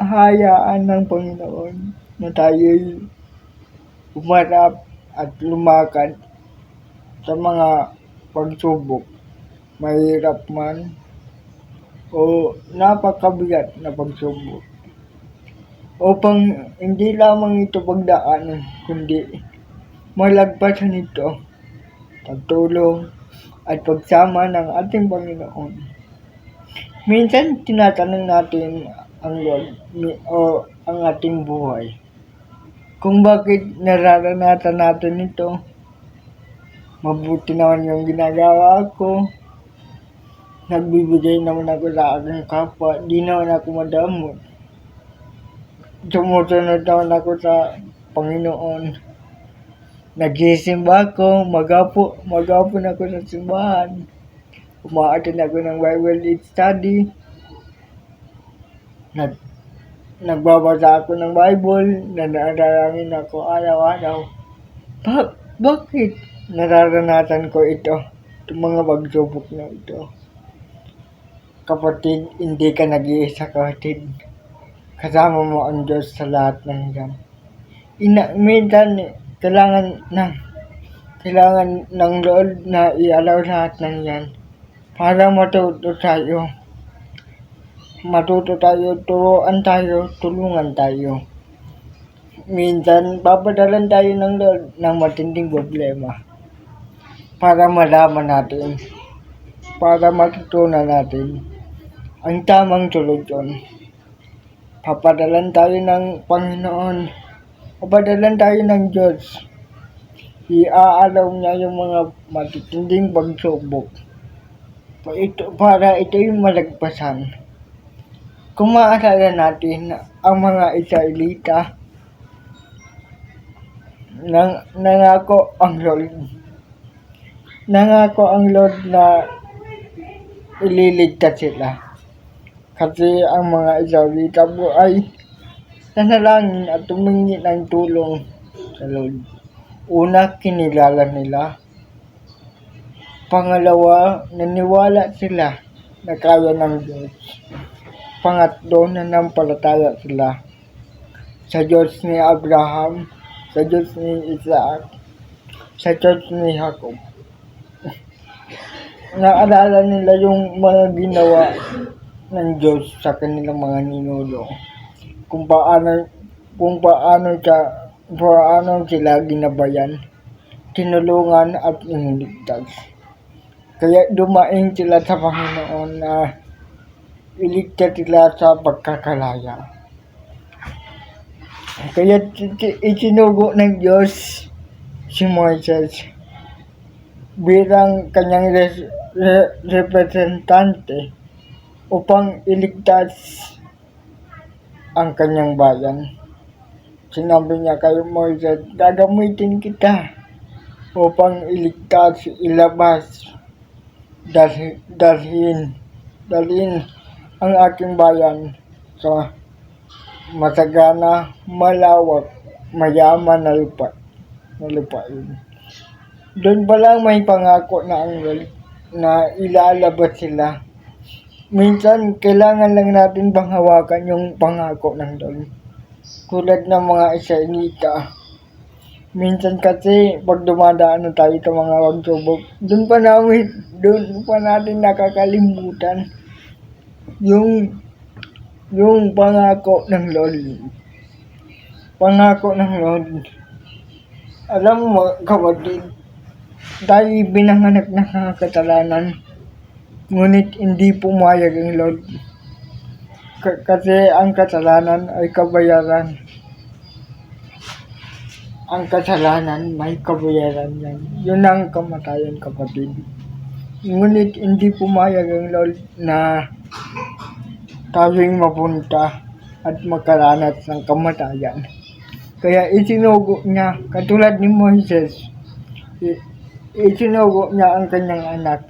Hayaan ng Panginoon na tayo'y humarap at lumakad sa mga pagsubok, mahirap man o napakabigat na pagsubok, upang hindi lamang ito pagdaanan, kundi malagpasan ito, pagtulong at pagsama ng ating Panginoon. Minsan tinatanong natin ang Lord o ang ating buhay kung bakit nararanasan natin ito. Mabuti naman yung ginagawa ko, nagbibigay naman ako sa aking kapwa, di naman ako madamot, sumusunod naman ako sa Panginoon, nagsisimba ako, magapo na ako sa simbahan, umaattend ako ng Bible study, nagbabasa ako ng Bible, nananalangin ako araw-araw. Bakit nararanasan ko ito, itong mga pagsubok na ito? Kapatid, hindi ka nag-iisa, kapatid. Kasama mo ang Diyos sa lahat ng yan. Minsan, kailangan ng Lord na i-allow lahat ng yan para matuto tayo, turuan tayo, tulungan tayo. Minsan, papadalan tayo ng Lord ng matinding problema para malaman natin, para matutunan natin ang tamang solusyon. Papadalan tayo ng Panginoon, papadalan tayo ng Diyos. Iaalaw niya yung mga matitinding pagsubok para ito'y malagpasan. Kung maaalala natin ang mga Israelita, nangako ang Lord na ililigtas sila. Kasi ang mga Israelita po ay nanalangin at tumingi ng tulong sa Lord. Una, kinilala nila. Pangalawa, naniwala sila na kaya ng Diyos. Pangatlo, nanampalataya sila sa Diyos ni Abraham, sa Diyos ni Isaac, sa Diyos ni Jacob. Naalala nila yung mga ginawa ng Diyos sa kanilang mga ninuno. Kung paano sila ginabayan, tinulungan at iniligtas. Kaya dumaing sila sa Panginoon na iligtas sila sa pagkakalaya. Kaya isinugo ng Diyos si Moises bilang kanyang representante upang iligtas ang kanyang bayan. Sinabi niya kay Moises, gagamitin kita upang iligtas, ilabas, dalhin ang aking bayan sa masagana, malawak, mayaman na lupain. Doon pa lang may pangako na ang Lord na ilalabas sila. Minsan, kailangan lang natin panghawakan yung pangako ng Lord. Tulad ng mga Israelita. Minsan kasi, pag dumadaan na tayo sa mga pagsubok, doon pa natin nakakalimutan yung pangako ng Lord. Pangako ng Lord. Alam mo, kapatid, tayo binanganak ng kasalanan, ngunit hindi pumayag ang Lord. Kasi ang kasalanan ay kabayaran. Ang kasalanan may kabayaran yan. Yun ang kamatayan, kapatid. Ngunit hindi pumayag ang Lord na tayo'y mapunta at makaranas ng kamatayan. Kaya isinugo niya, katulad ni Moises, isinugo niya ang kanyang anak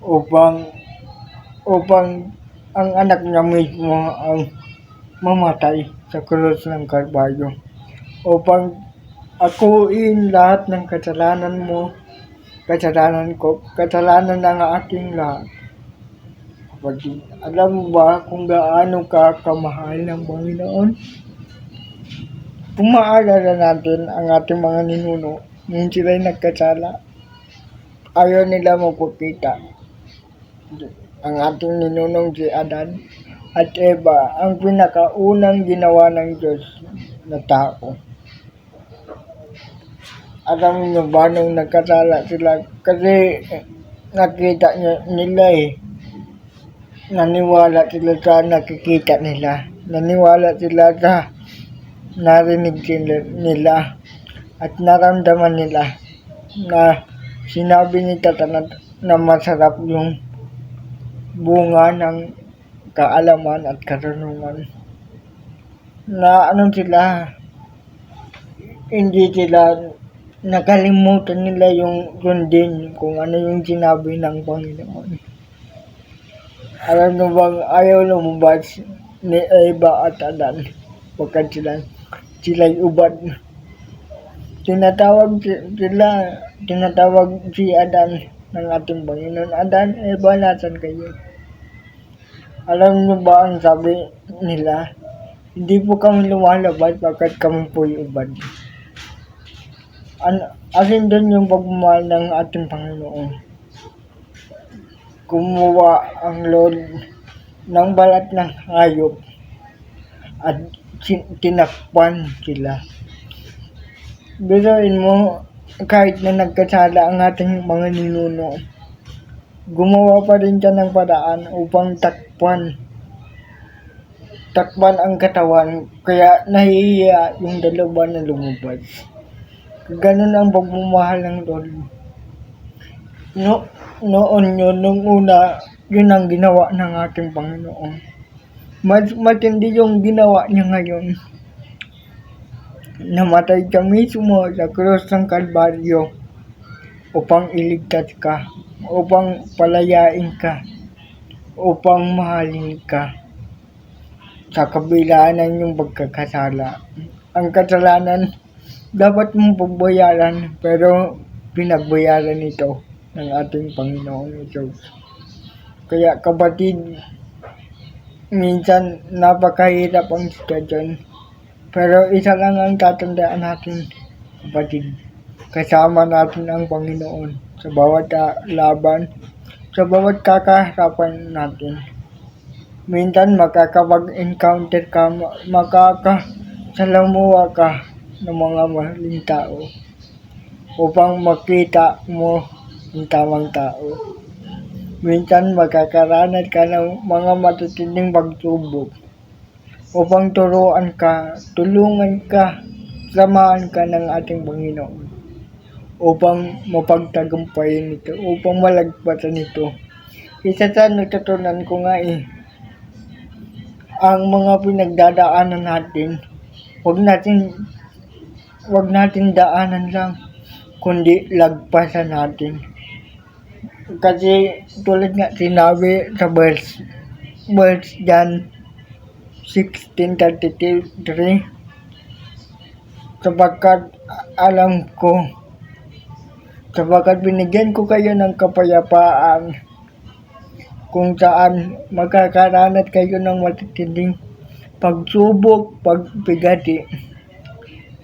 upang ang anak niya mismo ang mamatay sa krus ng Kalbaryo upang akuin lahat ng kasalanan mo, kasalanan ko, kasalanan ng ating lahat. kapatid, alam mo ba kung gaano ka kamahal ng Panginoon? Kung maalala natin ang ating mga ninuno, nung sila'y nagkasala, ayaw nila magpakita. Ang ating ninunong si Adan at Eva, ang pinakaunang ginawa ng Diyos na tao. Alam niyo ba nung nagkasala sila? Kasi nakita nila naniwala sila sa nakikita nila. Naniwala sila sa narinig nila at naramdaman nila na sinabi ni Satanas na masarap yung bunga ng kaalaman at karunungan. Na sila, hindi sila nakalimutan nila yung sundin kung ano yung sinabi ng Panginoon. Alam mo bang ayaw lumabas ni Eva at Adan pagkat sila'y ubad. Tinatawag si Adan ng ating Panginoon, Adan, Eva, nasan kayo? Alam niyo ba ang sabi nila? Hindi po kami lumalabas pagkat kami po'y ubad. Asin din yung pagmamahal ng ating Panginoon. Gumawa ang Lord ng balat ng hayop at tinakpan sila. Biruin mo, kahit na nagkasala ang ating mga ninuno, gumawa pa rin siya ng paraan upang takpan ang katawan, kaya nahihiya yung dalawa na lumabas. Ganun ang pagmamahal ng Lord. Noon yun, nung una, yun ang ginawa ng ating Panginoon. Mas matindi yung ginawa niya ngayon. Namatay siya mismo sa krus ng Kalbaryo upang iligtas ka, upang palayain ka, upang mahalin ka sa kabila ng iyong pagkakasala. Ang kasalanan dapat mong pagbayaran, pero pinagbayaran ito ng ating Panginoong Diyos. Kaya kapatid, minsan napakahirap ang sitwasyon, pero isa lang ang tatandaan natin, kapatid, kasama natin ang Panginoon sa bawat laban, sa bawat kakaharapan natin. Minsan makakapag-encounter ka, makakasalamuha ka ng mga maling tao upang makita mo ang tamang tao. Minsan makakaranas ka ng mga matitinding pagsubok upang turuan ka, tulungan ka, samahan ka ng ating Panginoon upang mapagtagumpayan ito, upang malagpasan ito. Isa sa natutunan ko nga ang mga pinagdadaanan natin, wag natin daanan lang, kundi lagpasan natin. Kasi tulad nga sinabi sa verse John 16:33, sapagkat binigyan ko kayo ng kapayapaan kung saan magkakaranas kayo ng matitinding pagsubok, pagpigati.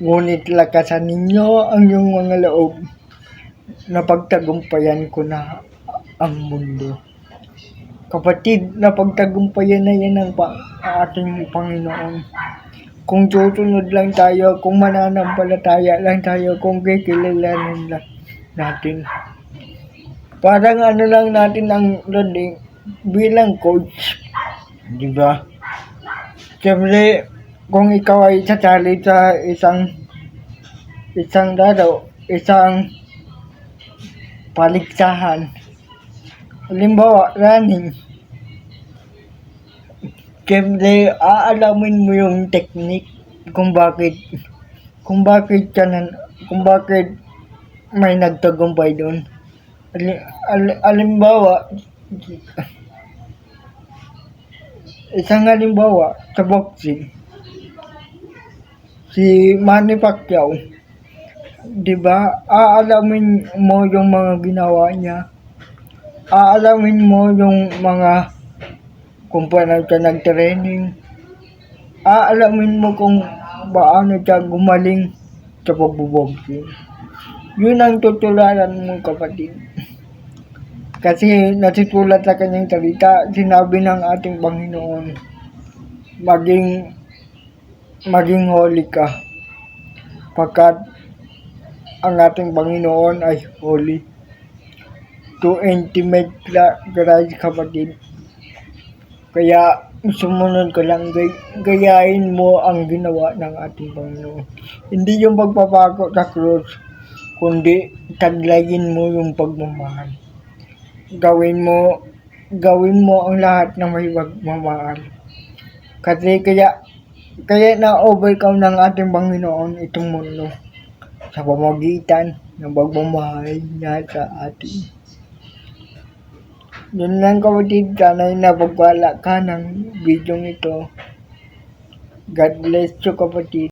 Ngunit lakasan ninyo ang iyong mga loob na pagtagumpayan ko na ang mundo. Kapatid, napagtagumpayan na yan ng ating Panginoon. Kung susunod lang tayo, kung mananampalataya lang tayo, kung kikilalanin lang natin. Parang lang natin ang Lord bilang coach. Diba? Siyempre, kung ikaw ay sasali sa isang laro, isang paligsahan, halimbawa running, siyempre aalamin mo yung technique kung bakit may nagtagumpay doon. Isang halimbawa sa boxing, si Manny Pacquiao, diba, aalamin mo yung mga ginawa niya, aalamin mo yung mga kung paano siya nag-training. Aalamin mo kung paano siya gumaling sa pagbo-boxing. Yun ang tutularan mo, kapatid. Kasi nasisulat sa kanyang salita, sinabi ng ating Panginoon, maging holy ka, pagkat ang ating Panginoon ay holy. To intimate Christ, kapatid. Kaya sumunod ka lang, gayahin mo ang ginawa ng ating Panginoon. Hindi yung pagpapako sa krus, kundi taglayin mo yung pagmamahal. Gawin mo ang lahat na may pagmamahal. Kasi kaya na-overcome ng ating Panginoon itong mundo sa pamamagitan ng pagmamahal niya sa atin. Yun lang, kapatid, sana'y napagpala ka ng video ito. God bless you, kapatid.